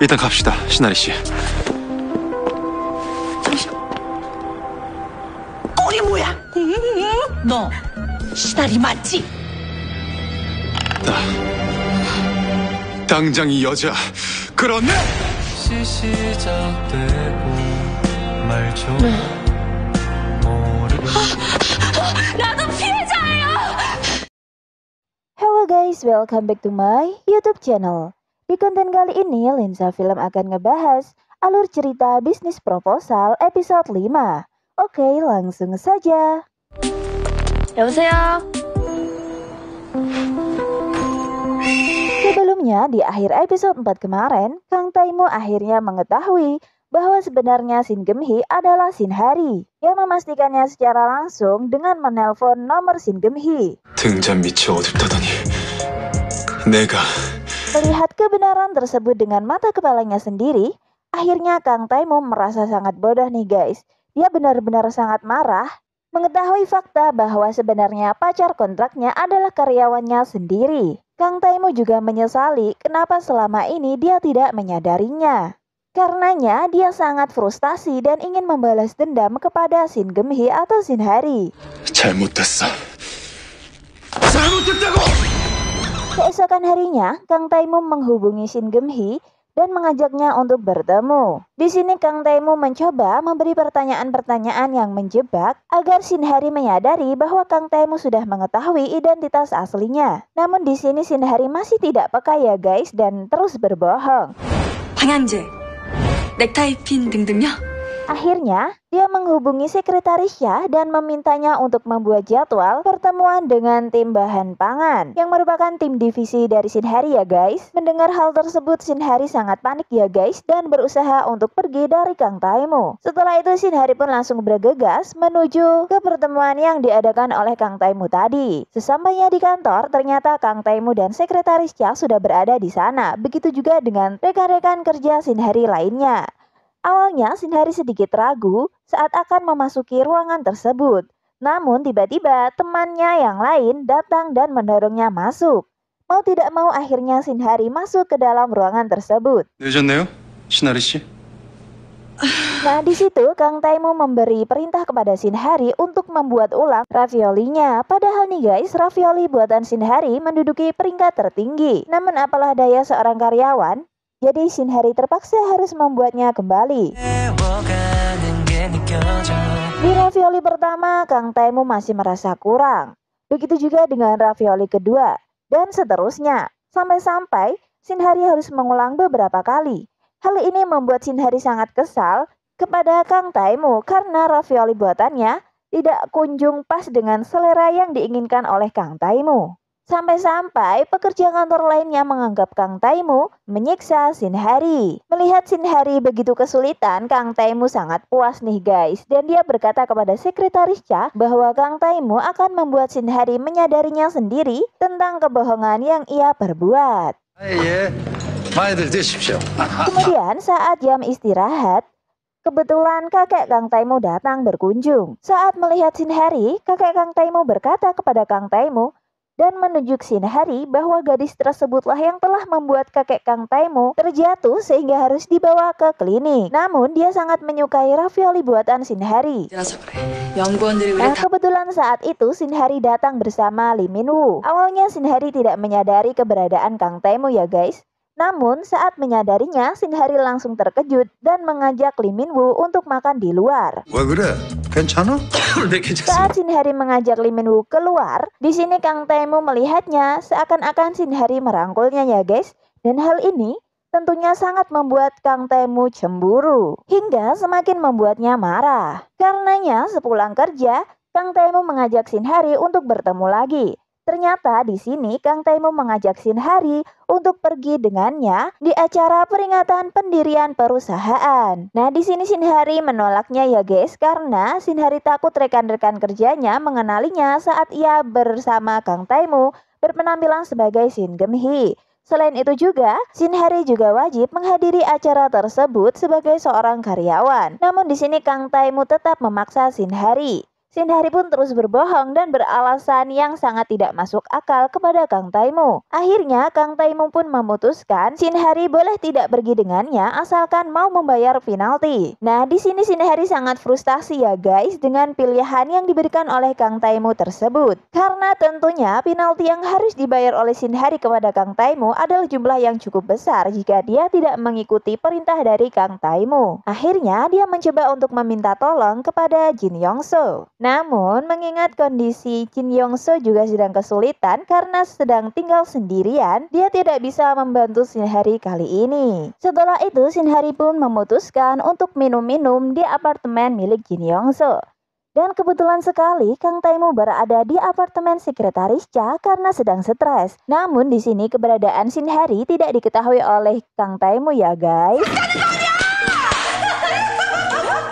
일단 갑시다, 시나리 씨. 꼴이 뭐야? 너 시다리 맞지? 당장 이 여자 그렇네. 시시작되고 말죠. 나도 피해자예요. Hello guys, welcome back to my YouTube channel. Di konten kali ini, Lensa Film akan ngebahas alur cerita bisnis proposal episode 5. Oke, langsung saja. 여보세요. Sebelumnya, di akhir episode 4 kemarin, Kang Taimo akhirnya mengetahui bahwa sebenarnya Shin Geum-hee adalah Shin Hari, yang memastikannya secara langsung dengan menelpon nomor Shin Geum-hee. 등잔 밑이 어둡다더니 내가 Melihat kebenaran tersebut dengan mata kepalanya sendiri, akhirnya Kang Taimo merasa sangat bodoh nih guys. Dia benar-benar sangat marah mengetahui fakta bahwa sebenarnya pacar kontraknya adalah karyawannya sendiri. Kang Taimo juga menyesali kenapa selama ini dia tidak menyadarinya. Karenanya dia sangat frustasi dan ingin membalas dendam kepada Shin Geum-hee atau Shin Hari. 잘못됐어. 잘못됐다고! Keesokan harinya, Kang Taimo menghubungi Shin Geum-hee dan mengajaknya untuk bertemu. Di sini Kang Taimo mencoba memberi pertanyaan-pertanyaan yang menjebak agar Shin Hari menyadari bahwa Kang Taimo sudah mengetahui identitas aslinya. Namun di sini Shin Hari masih tidak peka ya guys dan terus berbohong. 방향제, 넥타이 핀 등등요. Akhirnya, dia menghubungi sekretarisnya dan memintanya untuk membuat jadwal pertemuan dengan tim bahan pangan yang merupakan tim divisi dari Shin Hari ya guys. Mendengar hal tersebut, Shin Hari sangat panik ya guys dan berusaha untuk pergi dari Kang Taimo. Setelah itu Shin Hari pun langsung bergegas menuju ke pertemuan yang diadakan oleh Kang Taimo tadi. Sesampainya di kantor, ternyata Kang Taimo dan sekretarisnya sudah berada di sana. Begitu juga dengan rekan-rekan kerja Shin Hari lainnya. Awalnya Shin Hari sedikit ragu saat akan memasuki ruangan tersebut. Namun tiba-tiba temannya yang lain datang dan mendorongnya masuk. Mau tidak mau akhirnya Shin Hari masuk ke dalam ruangan tersebut. 늦었네요, 시나리 씨. Nah di situ Kang Taimo memberi perintah kepada Shin Hari untuk membuat ulang raviolinya. Padahal nih guys, ravioli buatan Shin Hari menduduki peringkat tertinggi. Namun apalah daya seorang karyawan, jadi Shin Hari terpaksa harus membuatnya kembali. Di ravioli pertama, Kang Taimo masih merasa kurang. Begitu juga dengan ravioli kedua, dan seterusnya. Sampai-sampai Shin Hari harus mengulang beberapa kali. Hal ini membuat Shin Hari sangat kesal kepada Kang Taimo karena ravioli buatannya tidak kunjung pas dengan selera yang diinginkan oleh Kang Taimo. Sampai-sampai pekerja kantor lainnya menganggap Kang Taimo menyiksa Shin Hari. Melihat Shin Hari begitu kesulitan, Kang Taimo sangat puas nih guys. Dan dia berkata kepada sekretarisnya bahwa Kang Taimo akan membuat Shin Hari menyadarinya sendiri tentang kebohongan yang ia perbuat. Kemudian saat jam istirahat, kebetulan kakek Kang Taimo datang berkunjung. Saat melihat Shin Hari, kakek Kang Taimo berkata kepada Kang Taimo dan menunjuk Shin Hari bahwa gadis tersebutlah yang telah membuat kakek Kang Taimo terjatuh sehingga harus dibawa ke klinik. Namun dia sangat menyukai ravioli buatan Shin Hari. Nah kebetulan saat itu Shin Hari datang bersama Lee Min Woo. Awalnya Shin Hari tidak menyadari keberadaan Kang Taimo ya guys. Namun saat menyadarinya, Shin Hari langsung terkejut dan mengajak Lee Min Woo untuk makan di luar. 왜 그래? 괜찮아? 네, Saat Shin Hari mengajak Lee Min Woo keluar, di sini Kang Taimo melihatnya seakan-akan Shin Hari merangkulnya ya guys. Dan hal ini tentunya sangat membuat Kang Taimo cemburu hingga semakin membuatnya marah. Karenanya sepulang kerja, Kang Taimo mengajak Shin Hari untuk bertemu lagi. Ternyata di sini Kang Taimo mengajak Shin Hari untuk pergi dengannya di acara peringatan pendirian perusahaan. Nah di sini Shin Hari menolaknya ya guys karena Shin Hari takut rekan-rekan kerjanya mengenalinya saat ia bersama Kang Taimo berpenampilan sebagai Shin Geum-hee. Selain itu juga, Shin Hari juga wajib menghadiri acara tersebut sebagai seorang karyawan. Namun di sini Kang Taimo tetap memaksa Shin Hari. Sinhari pun terus berbohong dan beralasan yang sangat tidak masuk akal kepada Kang Taimu. Akhirnya Kang Taimu pun memutuskan Sinhari boleh tidak pergi dengannya asalkan mau membayar penalti. Nah, di sini Sinhari sangat frustasi ya guys dengan pilihan yang diberikan oleh Kang Taimu tersebut. Karena tentunya penalti yang harus dibayar oleh Sinhari kepada Kang Taimu adalah jumlah yang cukup besar jika dia tidak mengikuti perintah dari Kang Taimu. Akhirnya dia mencoba untuk meminta tolong kepada Jin Yongso. Namun, mengingat kondisi Jin Yongso juga sedang kesulitan karena sedang tinggal sendirian, dia tidak bisa membantu Sinhari kali ini. Setelah itu, Sinhari pun memutuskan untuk minum-minum di apartemen milik Jin Yongso. Dan kebetulan sekali Kang Taimu berada di apartemen sekretaris Cha karena sedang stres. Namun di sini keberadaan Sinhari tidak diketahui oleh Kang Taimu ya guys.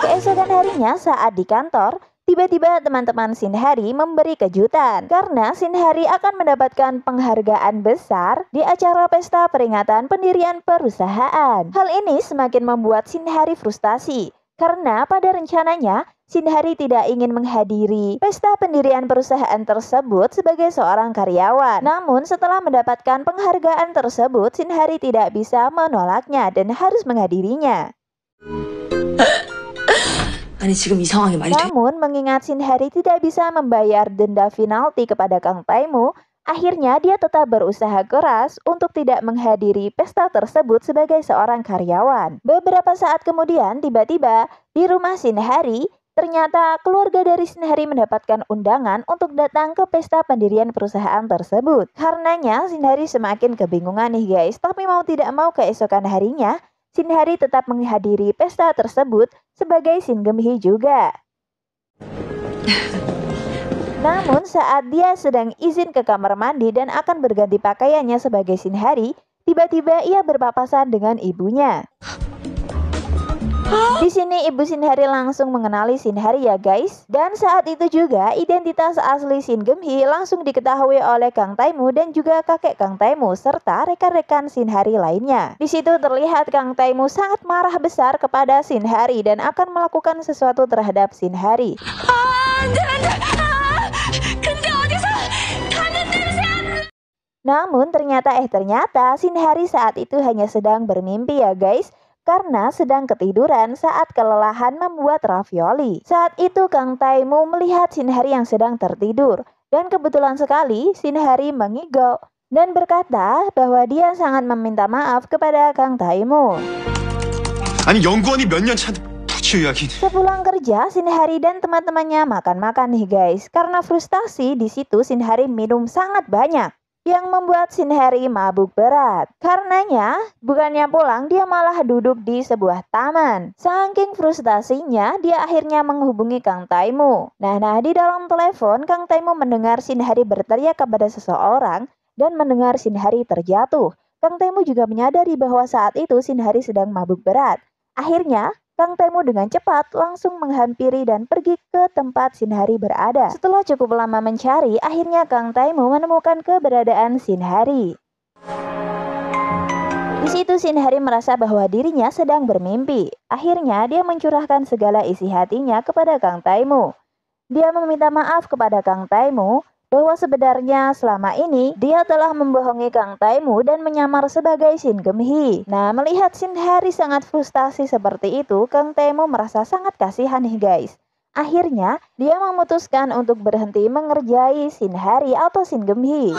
Keesokan harinya saat di kantor, tiba-tiba teman-teman Sinhari memberi kejutan karena Sinhari akan mendapatkan penghargaan besar di acara pesta peringatan pendirian perusahaan. Hal ini semakin membuat Sinhari frustasi karena pada rencananya Sinhari tidak ingin menghadiri pesta pendirian perusahaan tersebut sebagai seorang karyawan. Namun setelah mendapatkan penghargaan tersebut, Sinhari tidak bisa menolaknya dan harus menghadirinya. Namun mengingat Sinhari tidak bisa membayar denda penalti kepada Kang Taimu, akhirnya dia tetap berusaha keras untuk tidak menghadiri pesta tersebut sebagai seorang karyawan. Beberapa saat kemudian tiba-tiba di rumah Sinhari, ternyata keluarga dari Sinhari mendapatkan undangan untuk datang ke pesta pendirian perusahaan tersebut. Karenanya Sinhari semakin kebingungan nih guys, tapi mau tidak mau keesokan harinya Sinhari tetap menghadiri pesta tersebut sebagai Shin Geum-hee juga. Namun saat dia sedang izin ke kamar mandi dan akan berganti pakaiannya sebagai Sinhari, tiba-tiba ia berpapasan dengan ibunya. Di sini ibu Sinhari langsung mengenali Sinhari ya guys. Dan saat itu juga identitas asli Shin Geum-hee langsung diketahui oleh Kang Taimu dan juga kakek Kang Taimu serta rekan-rekan Sinhari lainnya. Di situ terlihat Kang Taimu sangat marah besar kepada Sinhari dan akan melakukan sesuatu terhadap Sinhari. Namun ternyata Sinhari saat itu hanya sedang bermimpi ya guys. Karena sedang ketiduran saat kelelahan membuat ravioli. Saat itu Kang Taimu melihat Sinhari yang sedang tertidur. Dan kebetulan sekali Sinhari mengigau dan berkata bahwa dia sangat meminta maaf kepada Kang Taimu. 아니 연구원이 몇 년 차인데 부추이야긴. Sepulang kerja, Sinhari dan teman-temannya makan-makan nih guys. Karena frustasi di situ Sinhari minum sangat banyak, yang membuat Sinhari mabuk berat. Karenanya, bukannya pulang, dia malah duduk di sebuah taman. Saking frustasinya, dia akhirnya menghubungi Kang Taimu. Nah, di dalam telepon, Kang Taimu mendengar Sinhari berteriak kepada seseorang dan mendengar Sinhari terjatuh. Kang Taimu juga menyadari bahwa saat itu Sinhari sedang mabuk berat. Akhirnya, Kang Taimu dengan cepat langsung menghampiri dan pergi ke tempat Sinhari berada. Setelah cukup lama mencari, akhirnya Kang Taimu menemukan keberadaan Sinhari. Di situ Sinhari merasa bahwa dirinya sedang bermimpi. Akhirnya dia mencurahkan segala isi hatinya kepada Kang Taimu. Dia meminta maaf kepada Kang Taimu bahwa sebenarnya selama ini dia telah membohongi Kang Taimu dan menyamar sebagai Shin Geum-hee. Nah, melihat Sinhari sangat frustasi seperti itu, Kang Taimu merasa sangat kasihan nih guys. Akhirnya, dia memutuskan untuk berhenti mengerjai Sinhari atau Shin Geum-hee.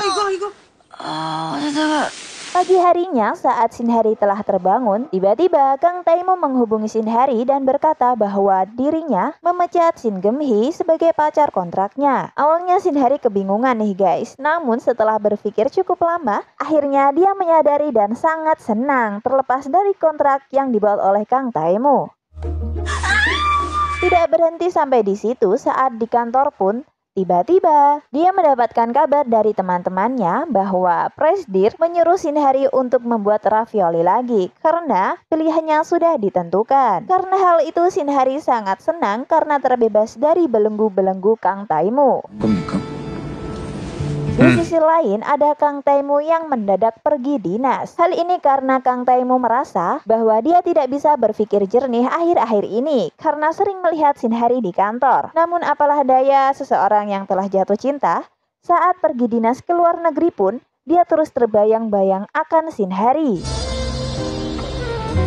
Pagi harinya saat Sinhari telah terbangun, tiba-tiba Kang Taimu menghubungi Sinhari dan berkata bahwa dirinya memecat Shin Geum-hee sebagai pacar kontraknya. Awalnya Sinhari kebingungan nih guys, namun setelah berpikir cukup lama, akhirnya dia menyadari dan sangat senang terlepas dari kontrak yang dibuat oleh Kang Taimu. Tidak berhenti sampai di situ, saat di kantor pun tiba-tiba, dia mendapatkan kabar dari teman-temannya bahwa Presdir menyuruh Sinhari untuk membuat ravioli lagi karena pilihannya sudah ditentukan. Karena hal itu Sinhari sangat senang karena terbebas dari belenggu-belenggu Kang Taimu. 겁니까? Di sisi lain ada Kang Taemu yang mendadak pergi dinas. Hal ini karena Kang Taemu merasa bahwa dia tidak bisa berpikir jernih akhir-akhir ini karena sering melihat Shin Hari di kantor. Namun apalah daya, seseorang yang telah jatuh cinta saat pergi dinas ke luar negeri pun dia terus terbayang-bayang akan Shin Hari.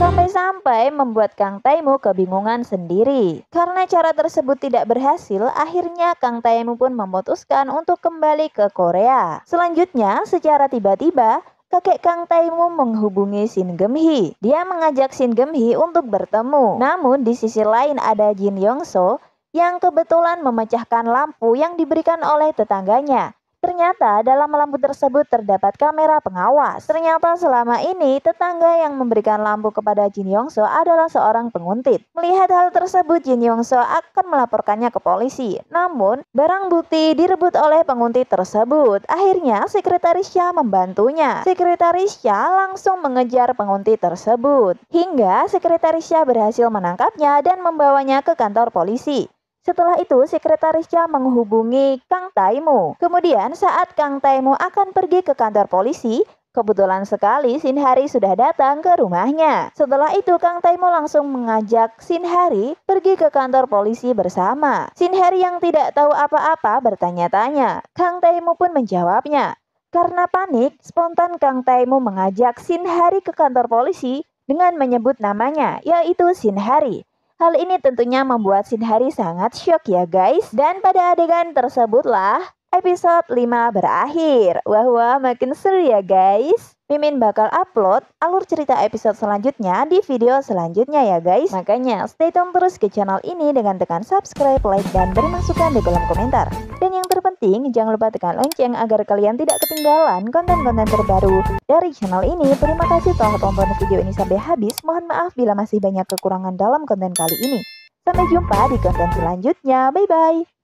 Sampai-sampai membuat Kang Taemu kebingungan sendiri. Karena cara tersebut tidak berhasil, akhirnya Kang Taemu pun memutuskan untuk kembali ke Korea. Selanjutnya, secara tiba-tiba, kakek Kang Taemu menghubungi Shin Geum-hee. Dia mengajak Shin Geum-hee untuk bertemu. Namun di sisi lain ada Jin Yong-so yang kebetulan memecahkan lampu yang diberikan oleh tetangganya. Ternyata dalam lampu tersebut terdapat kamera pengawas. Ternyata selama ini tetangga yang memberikan lampu kepada Jin Yong-so adalah seorang penguntit. Melihat hal tersebut, Jin Yong-so akan melaporkannya ke polisi. Namun barang bukti direbut oleh penguntit tersebut. Akhirnya Sekretaris Sha membantunya. Sekretaris Sha langsung mengejar penguntit tersebut. Hingga Sekretaris Sha berhasil menangkapnya dan membawanya ke kantor polisi. Setelah itu, Sekretaris Sha menghubungi Kang Taemu. Kemudian saat Kang Taemu akan pergi ke kantor polisi, kebetulan sekali Shin Hari sudah datang ke rumahnya. Setelah itu, Kang Taemu langsung mengajak Shin Hari pergi ke kantor polisi bersama. Shin Hari yang tidak tahu apa-apa bertanya-tanya. Kang Taemu pun menjawabnya. Karena panik, spontan Kang Taemu mengajak Shin Hari ke kantor polisi dengan menyebut namanya, yaitu Shin Hari. Hal ini tentunya membuat Shin Hari sangat syok ya guys. Dan pada adegan tersebutlah episode 5 berakhir. Wah, makin seru ya guys. Mimin bakal upload alur cerita episode selanjutnya di video selanjutnya ya guys. Makanya stay tune terus ke channel ini dengan tekan subscribe, like, dan beri masukan di kolom komentar. Dan yang terpenting jangan lupa tekan lonceng agar kalian tidak ketinggalan konten-konten terbaru dari channel ini. Terima kasih telah tonton video ini sampai habis. Mohon maaf bila masih banyak kekurangan dalam konten kali ini. Sampai jumpa di konten selanjutnya. Bye bye.